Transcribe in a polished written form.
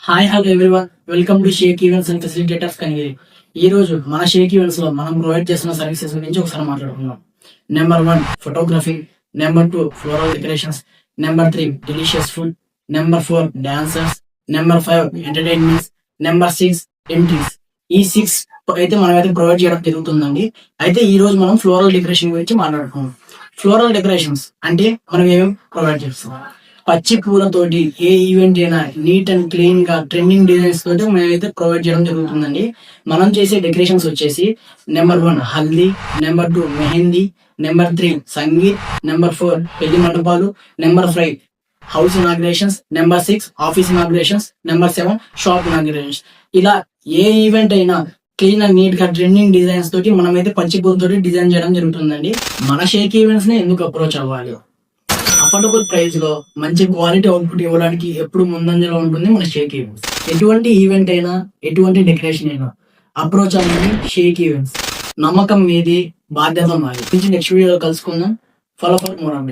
Hi hello everyone, welcome to shake events and facilitators Kanigiri. ఈ రోజు మన షేక్ ఈవెంట్స్ లో మనం ప్రొవైడ్ చేస్తున్న సర్వీసెస్ గురించి ఒకసారి మాట్లాడుకుందాం. Number 1 photography, number 2 floral decorations, number 3 delicious food, number 4 dancers, number 5 entertainments, number 6 entries. ఈ 6 అయితే మనం అయితే ప్రొవైడ్ చేయడం జరుగుతుందండి. అయితే ఈ రోజు మనం ఫ్లోరల్ డెకరేషన్ గురించి మాట్లాడుకుందాం. ఫ్లోరల్ డెకరేషన్స్ అంటే మనం ఏమేమి ప్రొవైడ్ చేస్తాం? పచ్చి పూలతోటి ఏ ఈవెంట్ అయినా నీట్ అండ్ క్లీన్ గా ట్రెండింగ్ డిజైన్స్ తోటి మేమైతే ప్రొవైడ్ చేయడం జరుగుతుందండి. మనం చేసే డెకరేషన్స్ వచ్చేసి number 1 haldi, number 2 mehndi, number 3 sangeet, number 4 పెళ్లి మండపాలు, number 5 house inaugurations, number 6 office inaugurations, number 7 shop inaugurations. ఇలా ఏ ఈవెంట్ అయినా క్లీన్ అండ్ నీట్ గా ట్రెండింగ్ డిజైన్స్ తోటి మనమైతే పచ్చి పూలతోటి డిజైన్ చేయడం జరుగుతుందండి. మన షేక్ ఈవెంట్స్ ని ఎందుకు అప్రోచ్ అవ్వాలి? అఫోర్డబుల్ ప్రైస్ లో మంచి క్వాలిటీ అవుట్పుట్ ఇవ్వడానికి ఎప్పుడు ముందంజలో ఉంటుంది మన షేక్ ఈవెంట్స్. ఎటువంటి ఈవెంట్ అయినా, ఎటువంటి డెకరేషన్ అయినా అప్రోచ్ అనేది షేక్ ఈవెంట్స్. నమ్మకం మీది, బాధ్యత మాది. నెక్స్ట్ వీడియోలో కలుసుకుందాం. Follow for more updates.